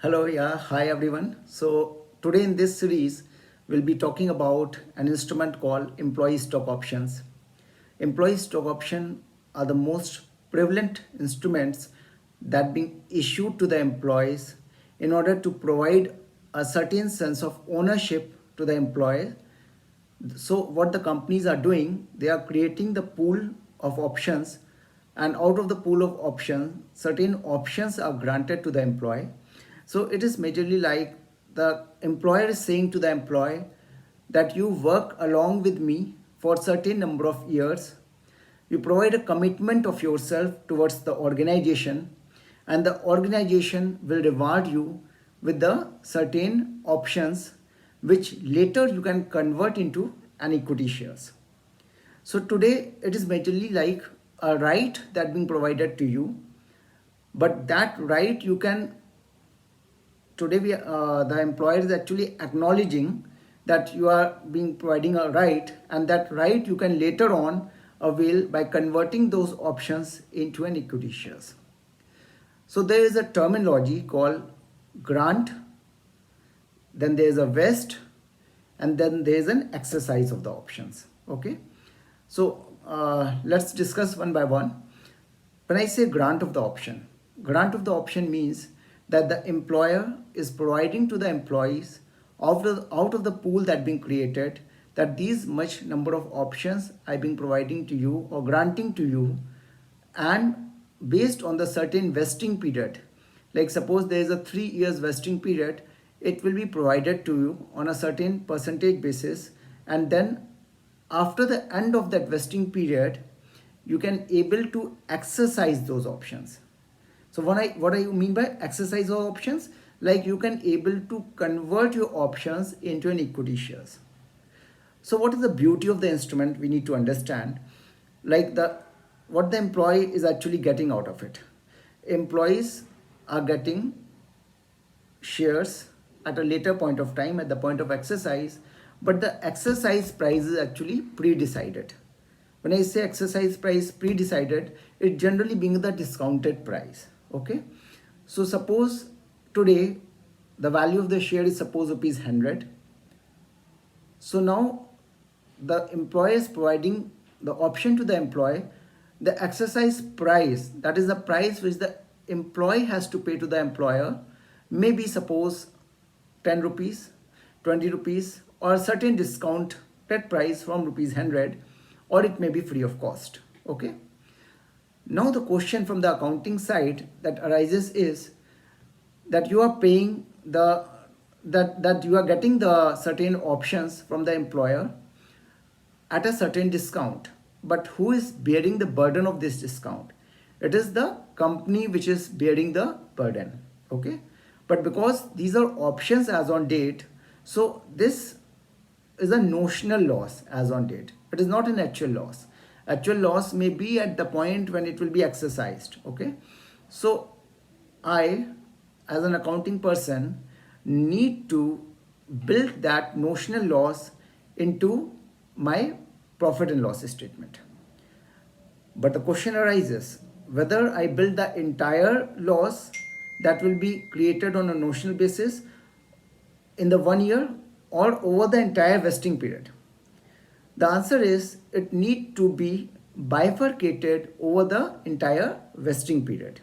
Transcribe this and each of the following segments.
Hello, yeah, hi everyone. So today in this series, we'll be talking about an instrument called employee stock options. Employee stock option are the most prevalent instruments that being issued to the employees in order to provide a certain sense of ownership to the employee. So what the companies are doing, they are creating the pool of options, and out of the pool of options certain options are granted to the employee. So it is majorly like the employer is saying to the employee that you work along with me for certain number of years, you provide a commitment of yourself towards the organization, and the organization will reward you with the certain options which later you can convert into an equity shares. So today it is majorly like a right that being provided to you, but that right you can today the employer is actually acknowledging that you are being providing a right, and that right you can later on avail by converting those options into an equity shares. So there is a terminology called grant, then there is a vest, and then there is an exercise of the options. Okay, so let's discuss one by one. When I say grant of the option means that the employer is providing to the employees out of the pool that being created, that these much number of options I being providing to you or granting to you, and based on the certain vesting period, like suppose there is a 3 years vesting period, it will be provided to you on a certain percentage basis, and then after the end of that vesting period you can able to exercise those options. So what I mean by exercise of options, like you can able to convert your options into an equity shares. So what is the beauty of the instrument we need to understand, like the what the employee is actually getting out of it. Employees are getting shares at a later point of time, at the point of exercise, but the exercise price is actually pre-decided. When I say exercise price pre-decided, it generally being the discounted price. Okay, so suppose today the value of the share is suppose rupees 100. So now the employer is providing the option to the employee, the exercise price, that is the price which the employee has to pay to the employer, maybe suppose 10 rupees, 20 rupees, or a certain discounted price from rupees 100, or it may be free of cost. Okay, now the question from the accounting side that arises is that you are paying the that you are getting the certain options from the employer at a certain discount, but who is bearing the burden of this discount? It is the company which is bearing the burden. Okay, but because these are options as on date, so this is a notional loss as on date. It is not an actual loss. Actual loss may be at the point when it will be exercised. Okay, so I, as an accounting person, need to build that notional loss into my profit and loss statement. But the question arises whether I build the entire loss that will be created on a notional basis in the 1 year or over the entire vesting period. The answer is it need to be bifurcated over the entire vesting period.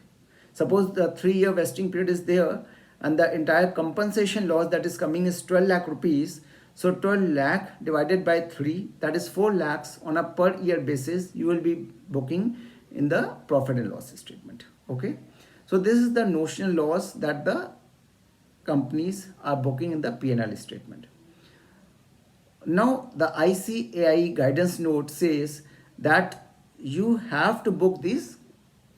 Suppose the 3 year vesting period is there and the entire compensation loss that is coming is 12 lakh rupees. So 12 lakh divided by 3, that is 4 lakhs on a per year basis you will be booking in the profit and loss statement. Okay, so this is the notional loss that the companies are booking in the P&L statement. Now the ICAI guidance note says that you have to book these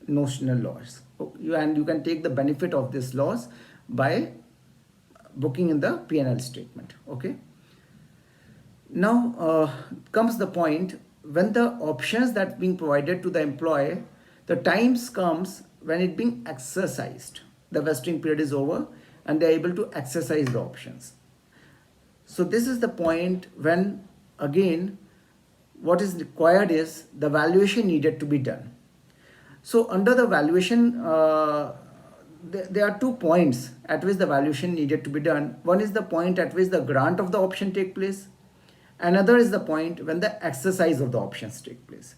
notional loss, and you can take the benefit of this loss by booking in the P&L statement. Okay, now comes the point when the options that being provided to the employee, the times comes when it being exercised, the vesting period is over and they are able to exercise the options. So this is the point when again what is required is the valuation needed to be done. So under the valuation there are 2 points at which the valuation needed to be done. One is the point at which the grant of the option take place. Another is the point when the exercise of the options take place.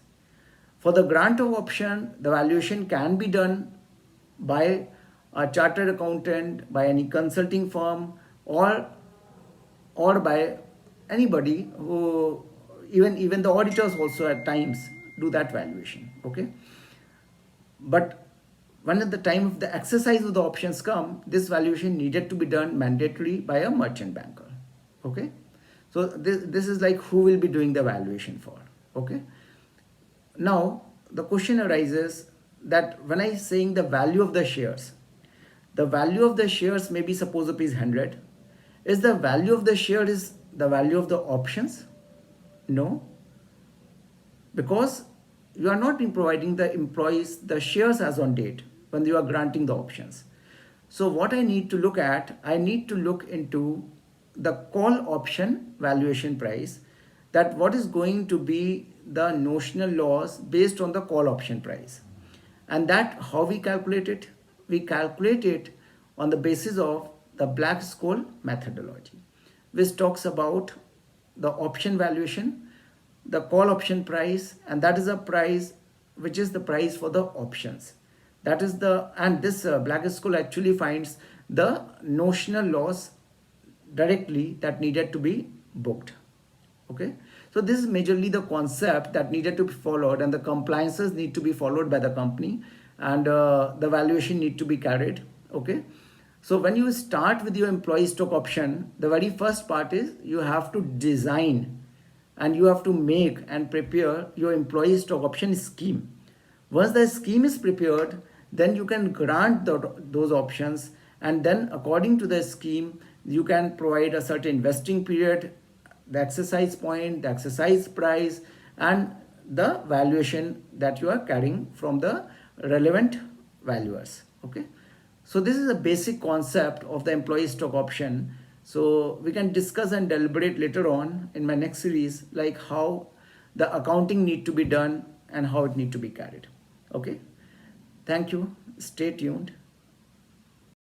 For the grant of option, the valuation can be done by a chartered accountant, by any consulting firm, or by anybody who, even the auditors also at times do that valuation. Okay, but when at the time of the exercise of the options come, this valuation needed to be done mandatory by a merchant banker. Okay, so this is like who will be doing the valuation for. Okay, now the question arises that when I saying the value of the shares, the value of the shares may be suppose rupees 100. Is the value of the share is the value of the options? No, because you are not providing the employees the shares as on date when you are granting the options. So what I need to look at, I need to look into the call option valuation price, that what is going to be the notional loss based on the call option price. And that how we calculate it? We calculate it on the basis of the Black-Scholes methodology, which talks about the option valuation, the call option price, and that is a price which is the price for the options. That is the, and this Black-Scholes actually finds the notional loss directly that needed to be booked. Okay, so this is majorly the concept that needed to be followed, and the compliances need to be followed by the company, and the valuation need to be carried. Okay, so when you start with your employee stock option, the very first part is you have to design and you have to make and prepare your employee stock option scheme. Once the scheme is prepared, then you can grant those options, and then according to the scheme you can provide a certain vesting period, the exercise point, the exercise price, and the valuation that you are carrying from the relevant valuers. Okay, so this is a basic concept of the employee stock option. So we can discuss and deliberate later on in my next series, like how the accounting need to be done and how it need to be carried. Okay, thank you, stay tuned.